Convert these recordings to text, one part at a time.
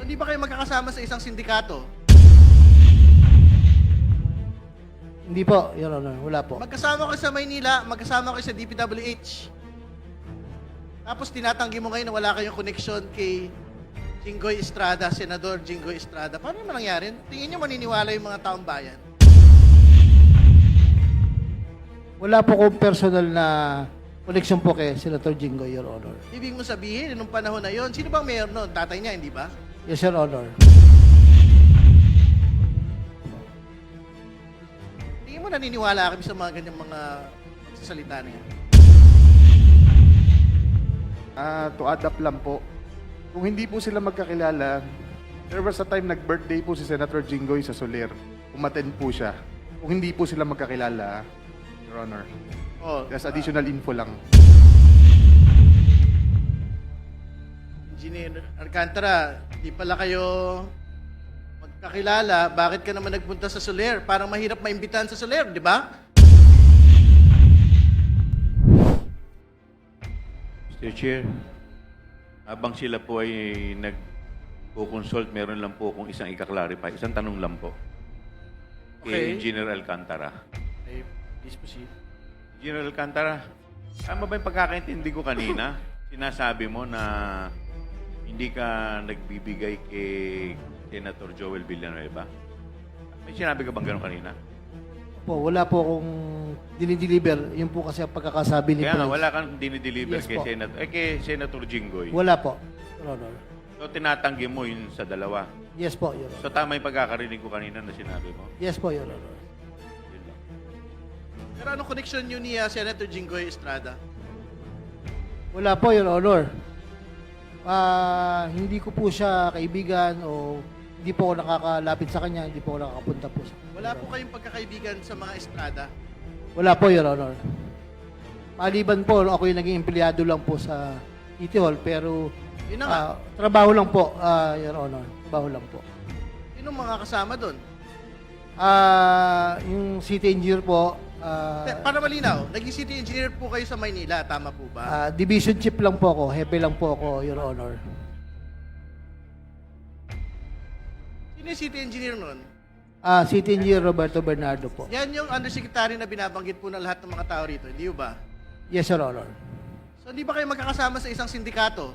So, hindi ba kayo magkakasama sa isang sindikato? Hindi po, Your Honor. Wala po. Magkasama kayo sa Maynila, magkasama kayo sa DPWH. Tapos tinatanggi mo ngayon na wala kayong connection kay Jinggoy Estrada, Senador Jinggoy Estrada. Paano naman nangyari? Tingin niyo maniniwala yung mga taong bayan? Wala po kong personal na connection po kay Senator Jinggoy, Your Honor. Ibig mo sabihin, nung panahon na yon, sino bang mayor noon? Tatay niya, hindi ba? Yes, Your Honor. Tingin mo naniniwala kami sa mga ganyang mga salita na yan? To add up lang po, kung hindi po sila magkakilala, there was a time nag-birthday po si Senator Jinggoy sa Soler. Umattend po siya. Kung hindi po sila magkakilala, Your Honor. Oh, Just additional info lang. Engineer Alcantara, di pala kayo magkakilala. Bakit ka naman nagpunta sa Soler? Parang mahirap maimbitahan sa Soler, di ba? Mr. Chair, habang sila po ay nag-consult, meron lang po akong isang ika-clarify. Isang tanong lang po. Okay. Kay Engineer Alcantara. Okay, please proceed. Engineer Alcantara, tama ba yung pagkakaintindi ko kanina? Sinasabi mo na hindi ka nagbibigay kay Senator Joel Villanueva? May sinabi ka bang gano'n kanina? Po, wala po akong dinideliver. Yun po kasi ang pagkakasabi ni Kaya nga, Prince. wala kang dinideliver Yes kay po. kay Senator Jinggoy. Wala po, Your Honor. So, tinatanggi mo yun sa dalawa. Yes po, Your Honor. So, tama yung pagkakarinig ko kanina na sinabi mo. Yes po, Your Honor. Yun lang. Pero anong connection nyo ni Senator Jinggoy Estrada? Wala po, Your Honor. Hindi ko po siya kaibigan o hindi po ako nakakalapit sa kanya, hindi po ako nakakapunta po sa Wala po kayong pagkakaibigan sa mga Estrada? Wala po, Your Honor. Maliban po, ako yung naging empleyado lang po sa City Hall, pero Yun na nga. trabaho lang po, Your Honor. Trabaho lang po. Sinong mga kasama doon? Yung city engineer po, Para malinaw, naging city engineer po kayo sa Maynila, tama po ba? division chief lang po ako, hepe lang po ako, Your Honor. Sino yung city engineer noon? City engineer Roberto Bernardo po. Yan yung undersecretary na binabanggit po ng lahat ng mga tao rito, hindi ba? Yes, Your Honor. So hindi ba kayo magkakasama sa isang sindikato?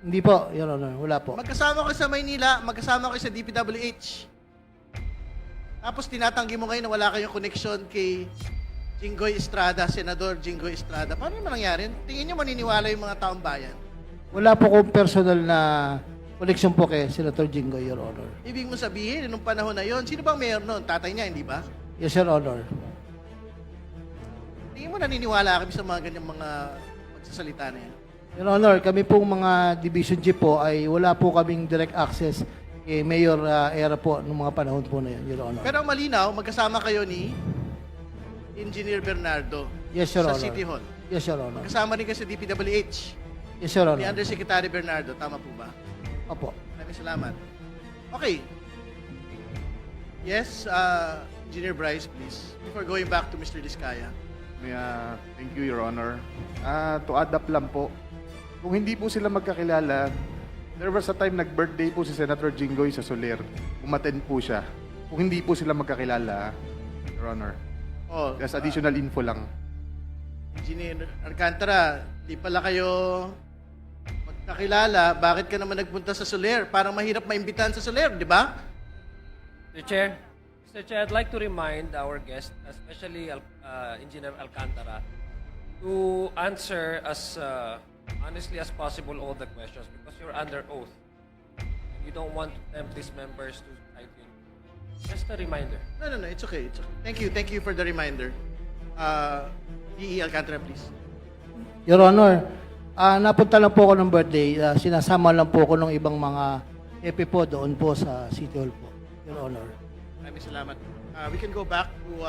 Hindi po, Your Honor. Wala po. Magkasama kayo sa Maynila, magkasama kayo sa DPWH. Tapos tinatanggi mo ngayon na wala kayong connection kay Jinggoy Estrada, Senador Jinggoy Estrada. Paano naman nangyari? Tingin niyo maniniwala yung mga taong bayan? Wala po kong personal na connection po kay Senator Jinggoy, Your Honor. Ibig mo sabihin, nung panahon na yon, sino bang mayor noon? Tatay niya, hindi ba? Yes, Your Honor. Tingin mo naniniwala kami sa mga ganyang mga magsasalita na yan? Your Honor, kami pong mga division chief po ay wala po kaming direct access kay Mayor Era po nung mga panahon po na yun, Your Honor. Pero ang malinaw, magkasama kayo ni Engineer Bernardo Yes, Your sa Honor. City Hall. Yes, Your Honor. Magkasama rin kayo sa DPWH. Yes, Your Ni Honor. Undersecretary Bernardo, tama po ba? Opo. Maraming salamat. Okay. Yes, Engineer Bryce, please. Before going back to Mr. Diskaya. Thank you, Your Honor. To add up lang po, kung hindi po sila magkakilala, there was a time nag-birthday po si Senator Jinggoy sa Soler. Umattend po siya. Kung hindi po sila magkakilala, Your Honor. Oh, Just additional info lang. Engineer Alcantara, di pala kayo magkakilala. Bakit ka naman nagpunta sa Soler? Parang mahirap maimbitahan sa Soler, di ba? Mr. Chair, I'd like to remind our guest, especially Engineer Alcantara, to answer as honestly as possible all the questions because you're under oath. And you don't want to tempt these members to cite you. Just a reminder. No, it's okay. It's okay. Thank you for the reminder. E.E. Alcantara, please. Your Honor, napunta lang po ako ng birthday. Sinasama lang po ako ng ibang mga hepe po doon po sa City Hall po, Your Honor. Maraming salamat. We can go back to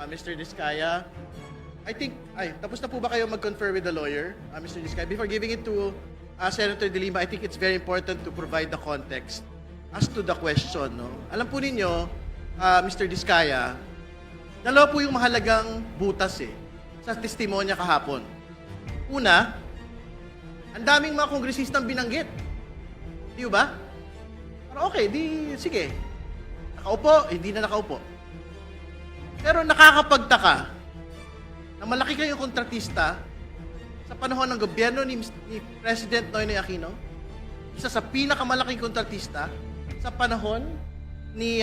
Mr. Diskaya. I think, tapos na po ba kayo mag-confer with the lawyer, Mr. Diskaya? Before giving it to Senator De Lima, I think it's very important to provide the context as to the question. No? Alam po ninyo, Mr. Diskaya, dalawa po yung mahalagang butas sa testimonya kahapon. Una, ang daming mga kongresistang binanggit. Di ba? Pero okay, di, sige. Nakaupo, hindi na nakaupo. Pero nakakapagtaka na malaki kayong kontratista sa panahon ng gobyerno ni President Noynoy Aquino, isa sa pinakamalaking kontratista sa panahon ni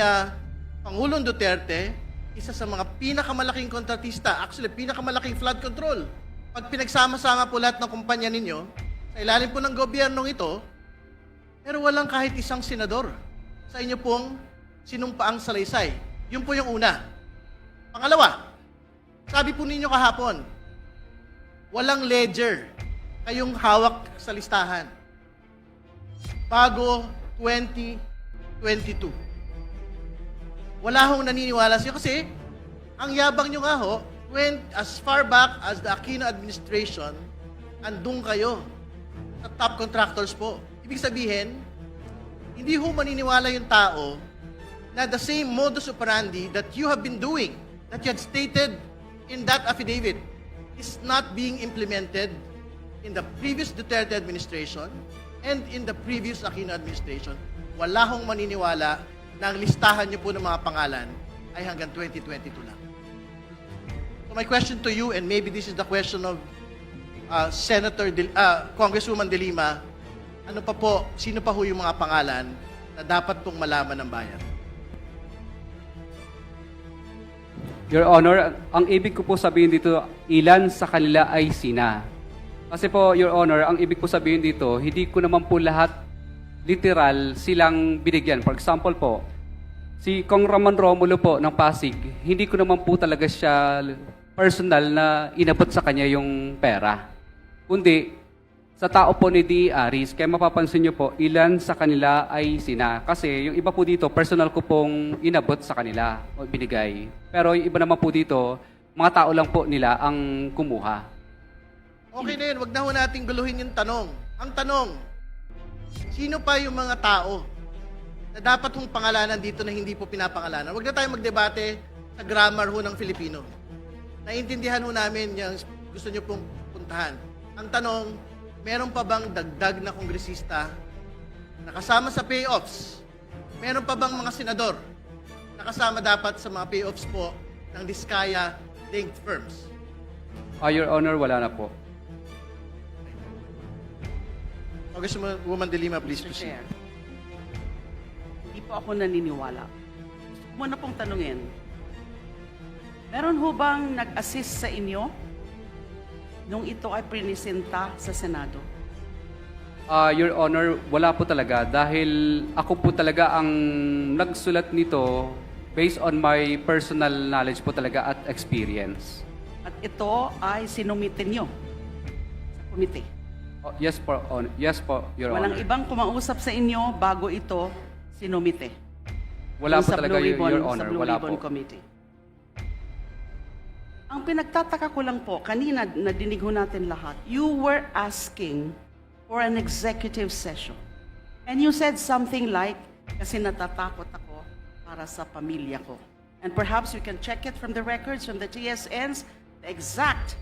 Pangulong Duterte, isa sa mga pinakamalaking kontratista, actually pinakamalaking flood control. Pag pinagsama-sama po lahat ng kumpanya ninyo, sa ilalim po ng gobyernong ito, pero walang kahit isang senador sa inyo pong sinumpaang salaysay. Yun po yung una. Pangalawa, sabi po ninyo kahapon, walang ledger kayong hawak sa listahan bago 2022. Wala hong naniniwala siya kasi ang yabang nyo nga ho, as far back as the Aquino administration, andun kayo sa top contractors po. Ibig sabihin, hindi ho maniniwala yung tao na the same modus operandi that you have been doing, that you had stated in that affidavit, is not being implemented in the previous Duterte administration and in the previous Aquino administration. Wala hong maniniwala na ang listahan niyo po ng mga pangalan ay hanggang 2022 lang. So my question to you, and maybe this is the question of Congresswoman De Lima, ano pa po, sino pa ho yung mga pangalan na dapat pong malaman ng bayan? Your Honor, ang ibig ko po sabihin dito, ilan sa kanila ay sina. Kasi po, Your Honor, ang ibig ko sabihin dito, hindi ko naman po lahat literal silang binigyan. For example po, si Kong Ramon Romulo po ng Pasig, hindi ko naman po talaga siya personal na inabot sa kanya yung pera. Kundi, sa tao po ni D. Aris, kaya mapapansin nyo po, ilan sa kanila ay sina. Kasi yung iba po dito, personal ko pong inabot sa kanila o binigay. Pero yung iba naman po dito, mga tao lang po nila ang kumuha. Okay na yun, wag na ho nating guluhin yung tanong. Ang tanong, sino pa yung mga tao na dapat hong pangalanan dito na hindi po pinapangalanan? Wag na tayo magdebate sa grammar ho ng Filipino. Naiintindihan ho namin yung gusto nyo pong puntahan. Ang tanong, meron pa bang dagdag na kongresista na kasama sa payoffs? Meron pa bang mga senador na kasama dapat sa mga payoffs po ng Diskaya-linked firms? Your Honor, wala na po. Congresswoman De Lima, please Mr. proceed. Chair, hindi po ako naniniwala. Gusto ko muna pong tanungin, meron ho bang nag-assist sa inyo nung ito ay prinisenta sa Senado? Your Honor, wala po talaga dahil ako po talaga ang nagsulat nito based on my personal knowledge po talaga at experience. At ito ay sinumite nyo sa komite. Yes po, Your Walang Honor. ibang kumausap sa inyo bago ito sinumite. Wala Yung po sa talaga, Blue Ribbon, Your sa Honor. Blue Wala Ribbon po. Committee. Ang pinagtataka ko lang po, kanina nadinig ho natin lahat, you were asking for an executive session. And you said something like, kasi natatakot ako para sa pamilya ko. And perhaps we can check it from the records, from the TSNs, the exact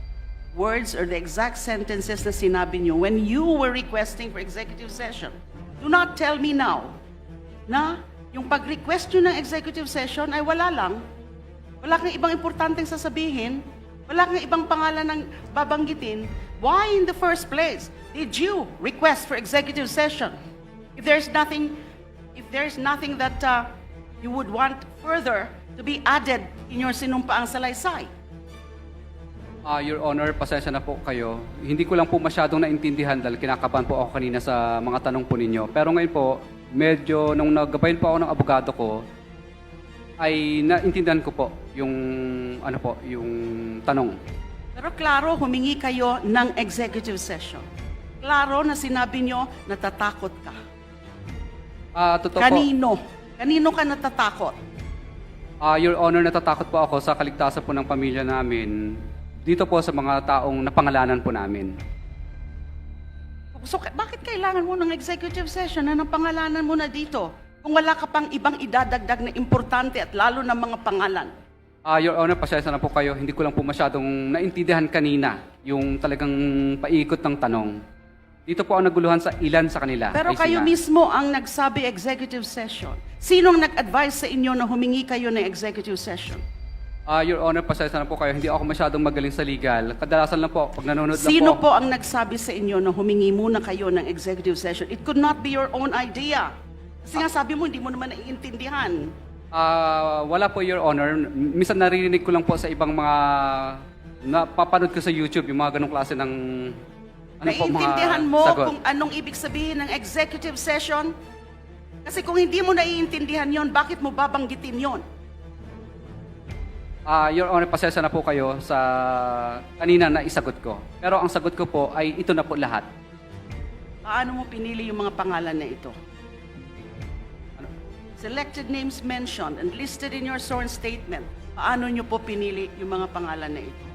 words or the exact sentences na sinabi nyo when you were requesting for executive session. Do not tell me now na yung pag-request nyo ng executive session ay wala lang. Wala kang ibang importanteng sasabihin. Wala kang ibang pangalan ng babanggitin. Why in the first place did you request for executive session? If there's nothing that you would want further to be added in your sinumpaang salaysay. Your Honor, pasensya na po kayo. Hindi ko lang po masyadong naintindihan dahil kinakabahan po ako kanina sa mga tanong po ninyo. Pero ngayon po, medyo nung naggabayan po ako ng abogado ko, ay naintindihan ko po yung yung tanong. Pero klaro, humingi kayo ng executive session. Klaro na sinabi nyo, natatakot ka. Totoo po. Kanino? Kanino ka natatakot? Your Honor, natatakot po ako sa kaligtasan po ng pamilya namin. Dito po sa mga taong napangalanan po namin. So, bakit kailangan mo ng executive session na napangalanan mo na dito? Kung wala ka pang ibang idadagdag na importante at lalo na mga pangalan. Your Honor, pasensya na po kayo. Hindi ko lang po masyadong naintindihan kanina yung talagang paikot ng tanong. Dito po ang naguluhan sa ilan sa kanila. Pero ay kayo sina. mismo ang nagsabi executive session. Sinong nag-advise sa inyo na humingi kayo ng executive session? Your Honor, pasensya na po kayo. Hindi ako masyadong magaling sa legal. Kadalasan lang po, pag nanonood lang Sino po. po ang nagsabi sa inyo na humingi muna kayo ng executive session? It could not be your own idea. Kasi nga sabi mo, hindi mo naman naiintindihan. Wala po, Your Honor. Minsan naririnig ko lang po sa ibang mga napapanood ko sa YouTube, yung mga ganong klase ng Naiintindihan mo sagot. kung anong ibig sabihin ng executive session? Kasi kung hindi mo naiintindihan yon, bakit mo babanggitin yon? Your Honor, pasensya na po kayo sa kanina na isagot ko. Pero ang sagot ko po ay ito na po lahat. Paano mo pinili yung mga pangalan na ito? Selected names mentioned and listed in your sworn statement. Paano nyo po pinili yung mga pangalan na ito?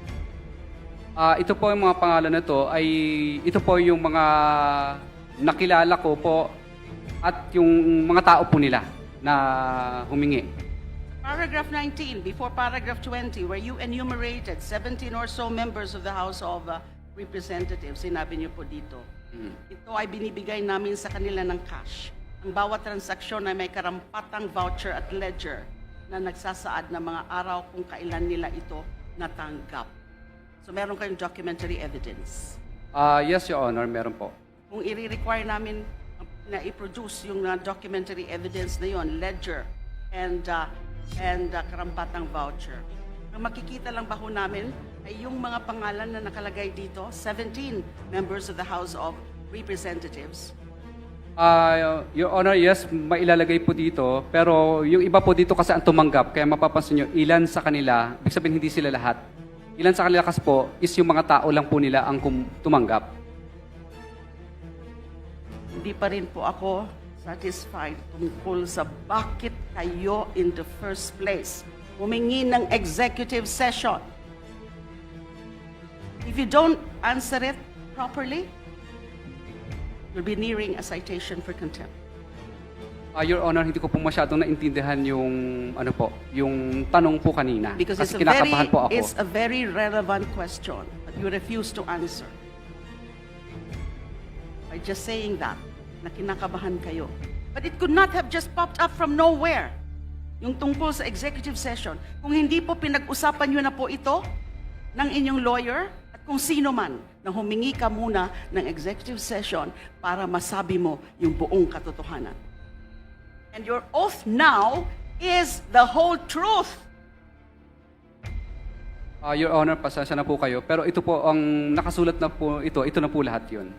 Ito po yung mga pangalan na ito ay ito po yung mga nakilala ko po at yung mga tao po nila na humingi. Paragraph 19, before paragraph 20, where you enumerated 17 or so members of the House of Representatives, sinabi niyo po dito, ito ay binibigay namin sa kanila ng cash. Ang bawat transaksyon ay may karampatang voucher at ledger na nagsasaad ng mga araw kung kailan nila ito natanggap. So meron kayong documentary evidence. Yes, Your Honor, meron po. Kung i-require namin na i-produce yung documentary evidence na yon, ledger and karampatang voucher. Ang makikita lang ba ho namin ay yung mga pangalan na nakalagay dito, 17 members of the House of Representatives. Your Honor, yes, mailalagay po dito. Pero yung iba po dito kasi ang tumanggap. Kaya mapapansin nyo, ilan sa kanila, ibig sabihin hindi sila lahat. Ilan sa kanila kasi po is yung mga tao lang po nila ang tumanggap. Hindi pa rin po ako satisfied tungkol sa bakit kayo in the first place humingi ng executive session. If you don't answer it properly, you'll be nearing a citation for contempt. Your Honor, hindi ko po masyadong naintindihan yung yung tanong po kanina. Because kasi kinakabahan po ako. it's a very relevant question, but you refuse to answer. By just saying that, na kinakabahan kayo. But it could not have just popped up from nowhere. Yung tungkol sa executive session. Kung hindi po pinag-usapan nyo na po ito ng inyong lawyer at kung sino man na humingi ka muna ng executive session para masabi mo yung buong katotohanan. And your oath now is the whole truth. Your Honor, pasensya na po kayo. Pero ito po, ang nakasulat na po ito na po lahat yun.